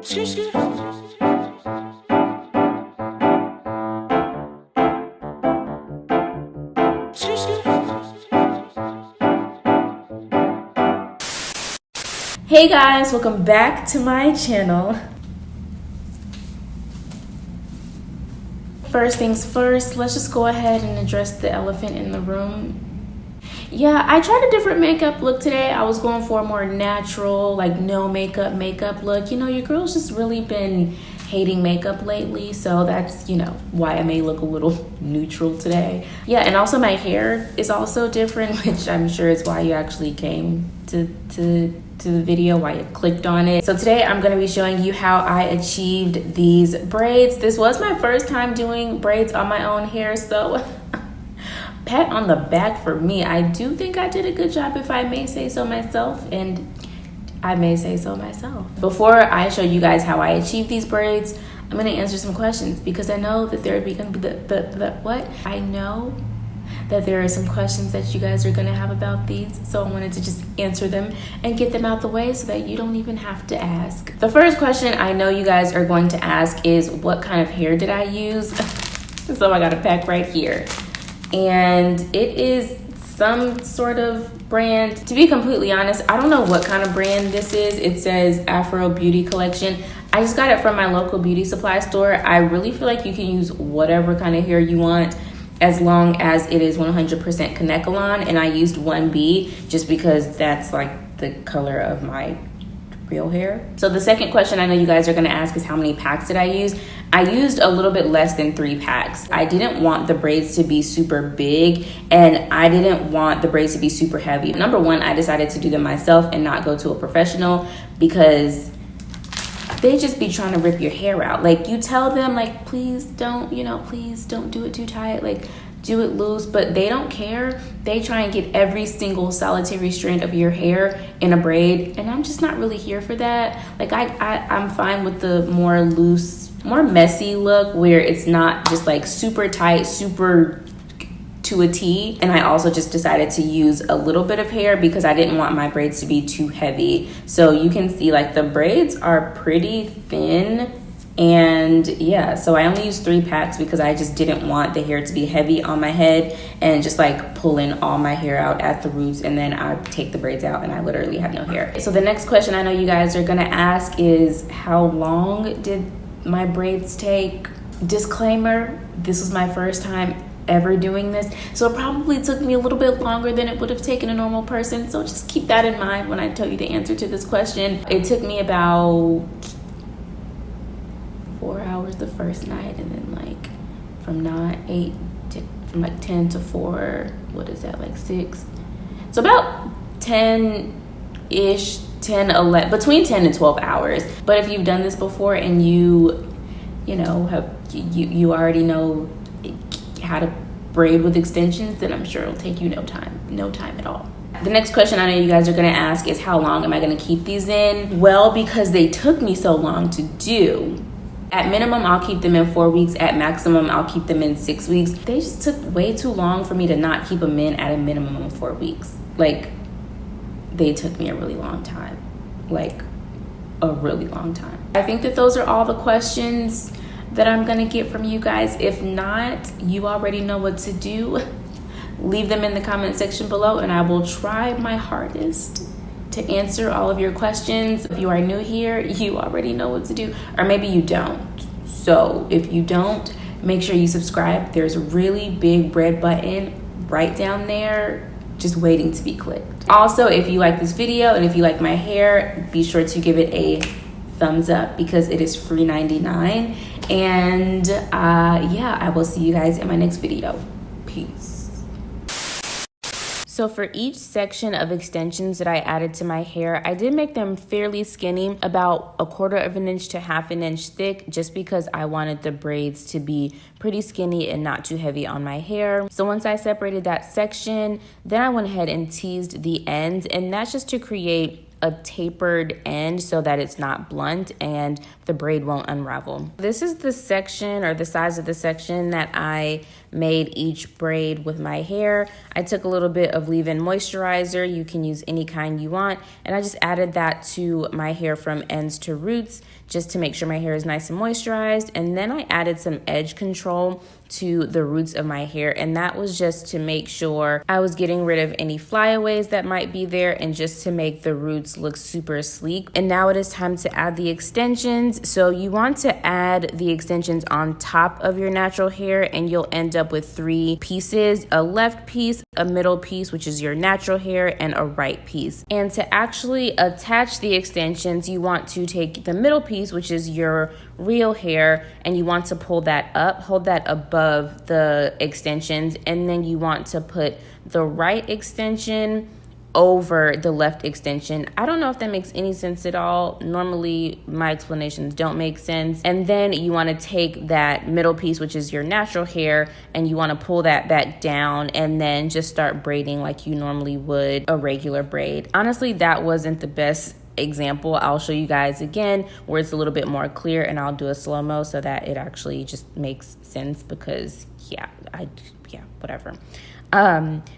Hey guys, welcome back to my channel. First things first, let's just go ahead and address the elephant in the room. Yeah, I tried a different makeup look today. I was going for a more natural, like no makeup look. You know, your girl's just really been hating makeup lately, so that's, you know, why I may look a little neutral today. Yeah, and also my hair is also different, which I'm sure is why you actually came to the video, why you clicked on it. So today I'm going to be showing you how I achieved these braids. This was my first time doing braids on my own hair, so pat on the back for me. I do think I did a good job, if I may say so myself, and I may say so myself. Before I show you guys how I achieved these braids, I'm going to answer some questions because I know that there are going to be I know that there are some questions that you guys are going to have about these, so I wanted to just answer them and get them out the way so that you don't even have to ask. The first question I know you guys are going to ask is, what kind of hair did I use? So I got a pack right here, and it is some sort of brand. To be completely honest, I don't know what kind of brand this is. It says Afro Beauty Collection. I just got it from my local beauty supply store. I really feel like you can use whatever kind of hair you want, as long as it is 100% Canon, and I used 1B just because that's like the color of my real hair. So the second question I know you guys are gonna ask is, how many packs did I use? I used a little bit less than 3 packs. I didn't want the braids to be super big, and I didn't want the braids to be super heavy. Number one, I decided to do them myself and not go to a professional because they just be trying to rip your hair out. Like, you tell them, like, please don't do it too tight, like do it loose, but they don't care. They try and get every single solitary strand of your hair in a braid, and I'm just not really here for that. Like, I'm fine with the more loose, more messy look where it's not just like super tight, super to a T. And I also just decided to use a little bit of hair because I didn't want my braids to be too heavy. So you can see, like, the braids are pretty thin, and yeah, so I only used 3 packs because I just didn't want the hair to be heavy on my head and just like pulling all my hair out at the roots, and then I take the braids out and I literally have no hair. So the next question I know you guys are gonna ask is, how long did my braids take? Disclaimer, this was my first time ever doing this, so it probably took me a little bit longer than it would have taken a normal person, so just keep that in mind when I tell you the answer to this question. It took me about 4 hours the first night, and then like from 10 to 4, what is that, like 6, so about 10-ish, 11, between 10 and 12 hours. But if you've done this before and you already know how to braid with extensions, then I'm sure it'll take you no time at all. The next question I know you guys are gonna ask is, how long am I gonna keep these in? Well, because they took me so long to do, at minimum I'll keep them in 4 weeks, at maximum I'll keep them in 6 weeks. They just took way too long for me to not keep them in at a minimum of 4 weeks. Like, they took me a really long time, like a really long time. I think that those are all the questions that I'm gonna get from you guys. If not, you already know what to do. Leave them in the comment section below, and I will try my hardest to answer all of your questions. If you are new here, you already know what to do, or maybe you don't. So if you don't, make sure you subscribe. There's a really big red button right down there just waiting to be clicked. Also, if you like this video and if you like my hair, be sure to give it a thumbs up because it is free 99. And yeah, I will see you guys in my next video. Peace. So for each section of extensions that I added to my hair, I did make them fairly skinny, about 1/4 of an inch to 1/2 an inch thick, just because I wanted the braids to be pretty skinny and not too heavy on my hair. So once I separated that section, then I went ahead and teased the ends, and that's just to create a tapered end so that it's not blunt and the braid won't unravel. This is the section, or the size of the section, that I made each braid with my hair. I took a little bit of leave-in moisturizer. You can use any kind you want. And I just added that to my hair from ends to roots just to make sure my hair is nice and moisturized. And then I added some edge control to the roots of my hair, and that was just to make sure I was getting rid of any flyaways that might be there and just to make the roots look super sleek. And now it is time to add the extensions. So you want to add the extensions on top of your natural hair, and you'll end up with 3 pieces: a left piece, a middle piece, which is your natural hair, and a right piece. And to actually attach the extensions, you want to take the middle piece, which is your real hair, and you want to pull that up, hold that above the extensions, and then you want to put the right extension over the left extension. I don't know if that makes any sense at all. Normally my explanations don't make sense. And then you want to take that middle piece, which is your natural hair, and you want to pull that back down and then just start braiding like you normally would a regular braid. Honestly, that wasn't the best example. I'll show you guys again where it's a little bit more clear, and I'll do a slow-mo so that it actually just makes sense, because whatever.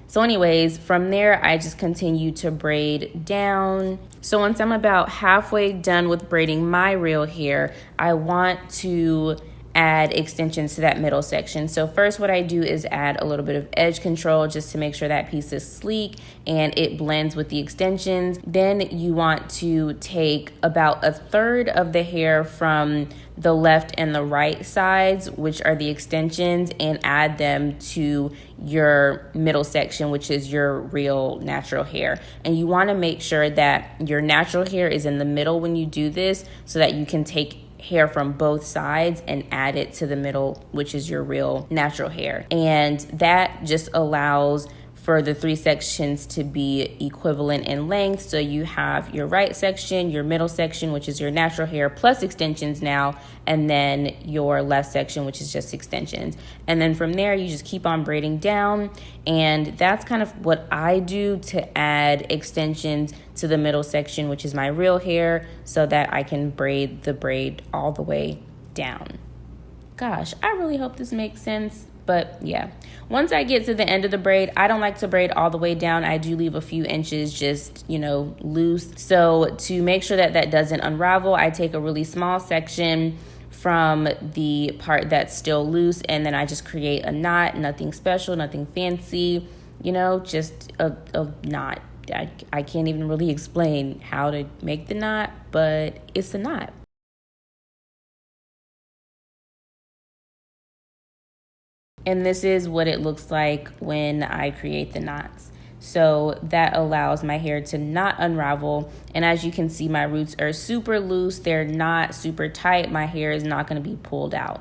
So anyways, from there, I just continue to braid down. So once I'm about halfway done with braiding my real hair, I want to add extensions to that middle section. So first what I do is add a little bit of edge control just to make sure that piece is sleek and it blends with the extensions. Then you want to take about 1/3 of the hair from the left and the right sides, which are the extensions, and add them to your middle section, which is your real natural hair. And you want to make sure that your natural hair is in the middle when you do this, so that you can take hair from both sides and add it to the middle, which is your real natural hair. And that just allows for the 3 sections to be equivalent in length. So you have your right section, your middle section, which is your natural hair plus extensions now, and then your left section, which is just extensions. And then from there, you just keep on braiding down. And that's kind of what I do to add extensions to the middle section, which is my real hair, so that I can braid the braid all the way down. Gosh, I really hope this makes sense. But yeah, once I get to the end of the braid, I don't like to braid all the way down. I do leave a few inches just, loose. So to make sure that that doesn't unravel, I take a really small section from the part that's still loose, and then I just create a knot. Nothing special, nothing fancy, just a knot. I can't even really explain how to make the knot, but it's a knot. And this is what it looks like when I create the knots. So that allows my hair to not unravel. And as you can see, my roots are super loose. They're not super tight. My hair is not going to be pulled out.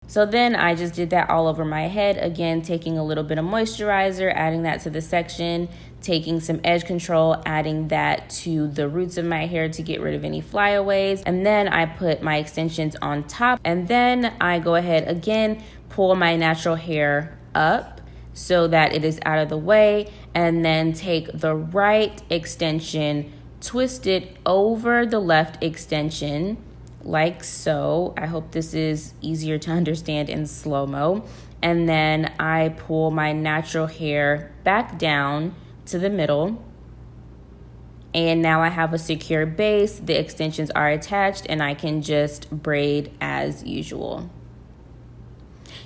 So then I just did that all over my head. Again, taking a little bit of moisturizer, adding that to the section, taking some edge control, adding that to the roots of my hair to get rid of any flyaways. And then I put my extensions on top. And then I go ahead again, pull my natural hair up so that it is out of the way, and then take the right extension, twist it over the left extension like so. I hope this is easier to understand in slow-mo. And then I pull my natural hair back down to the middle. And now I have a secure base. The extensions are attached, and I can just braid as usual.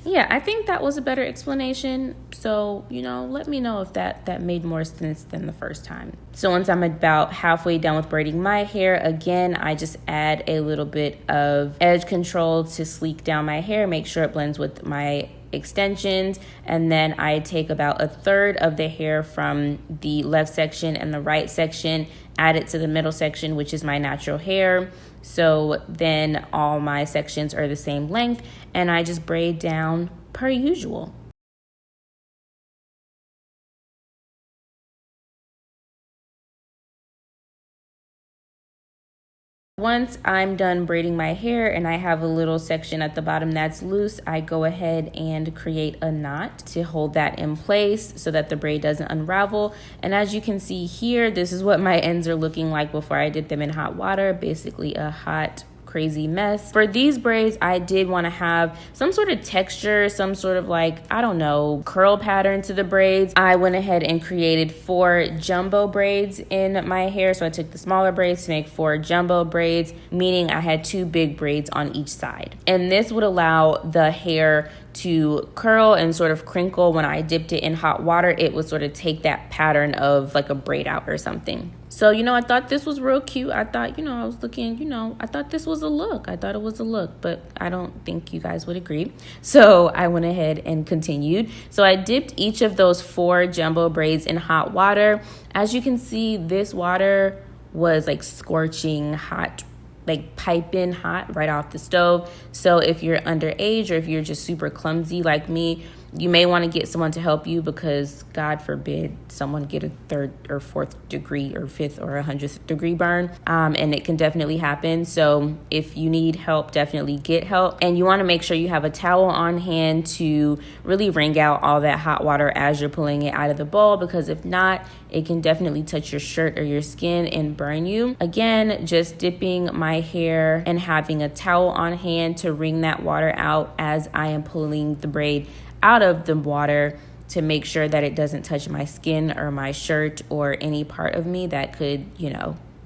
Yeah, I think that was a better explanation. So, let me know if that made more sense than the first time. So once I'm about halfway done with braiding my hair, again, I just add a little bit of edge control to sleek down my hair, make sure it blends with my extensions. And then I take about 1/3 of the hair from the left section and the right section, add it to the middle section, which is my natural hair. So then all my sections are the same length, and I just braid down per usual. Once I'm done braiding my hair and I have a little section at the bottom that's loose, I go ahead and create a knot to hold that in place so that the braid doesn't unravel. And as you can see here, this is what my ends are looking like before I dip them in hot water, basically a hot crazy mess. For these braids, I did want to have some sort of texture, some sort of like, I don't know, curl pattern to the braids. I went ahead and created 4 jumbo braids in my hair. So I took the smaller braids to make 4 jumbo braids, meaning I had 2 big braids on each side. And this would allow the hair to curl and sort of crinkle. When I dipped it in hot water, it would sort of take that pattern of like a braid out or something. So, I thought this was real cute. I thought, I was looking, I thought this was a look. I thought it was a look, but I don't think you guys would agree. So I went ahead and continued. So I dipped each of those 4 jumbo braids in hot water. As you can see, this water was like scorching hot, like piping hot right off the stove. So if you're underage or if you're just super clumsy like me, you may want to get someone to help you, because God forbid someone get a 3rd or 4th degree or 5th or 100th degree burn. And it can definitely happen. So if you need help, definitely get help. And you want to make sure you have a towel on hand to really wring out all that hot water as you're pulling it out of the bowl, because if not, it can definitely touch your shirt or your skin and burn you. Again, just dipping my hair and having a towel on hand to wring that water out as I am pulling the braid out of the water, to make sure that it doesn't touch my skin or my shirt or any part of me that could,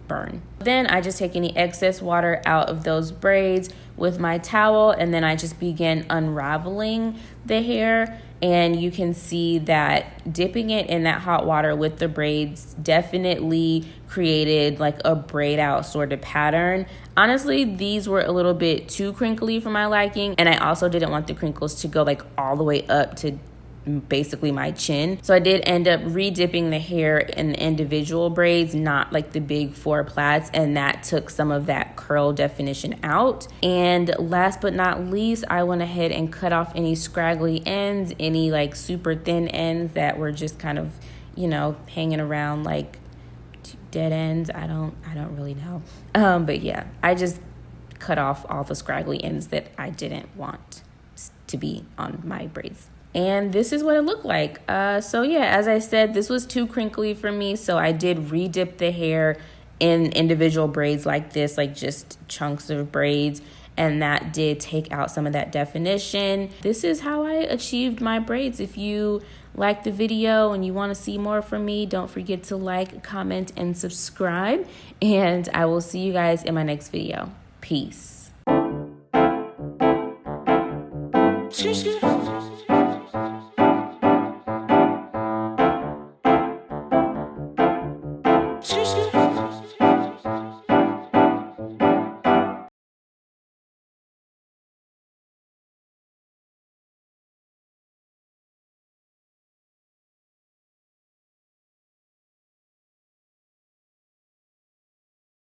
burn. Then I just take any excess water out of those braids with my towel, and then I just begin unraveling the hair. And you can see that dipping it in that hot water with the braids definitely created like a braid out sort of pattern. Honestly, these were a little bit too crinkly for my liking, and I also didn't want the crinkles to go like all the way up to basically my chin. So I did end up re-dipping the hair in individual braids, not like the big 4 plaits, and that took some of that curl definition out. And last but not least, I went ahead and cut off any scraggly ends, any like super thin ends that were just kind of, hanging around like dead ends. I don't really know. But yeah, I just cut off all the scraggly ends that I didn't want to be on my braids. And this is what it looked like. So yeah, as I said, this was too crinkly for me. So I did re-dip the hair in individual braids like this, like just chunks of braids. And that did take out some of that definition. This is how I achieved my braids. If you like the video and you want to see more from me, don't forget to like, comment, and subscribe. And I will see you guys in my next video. Peace.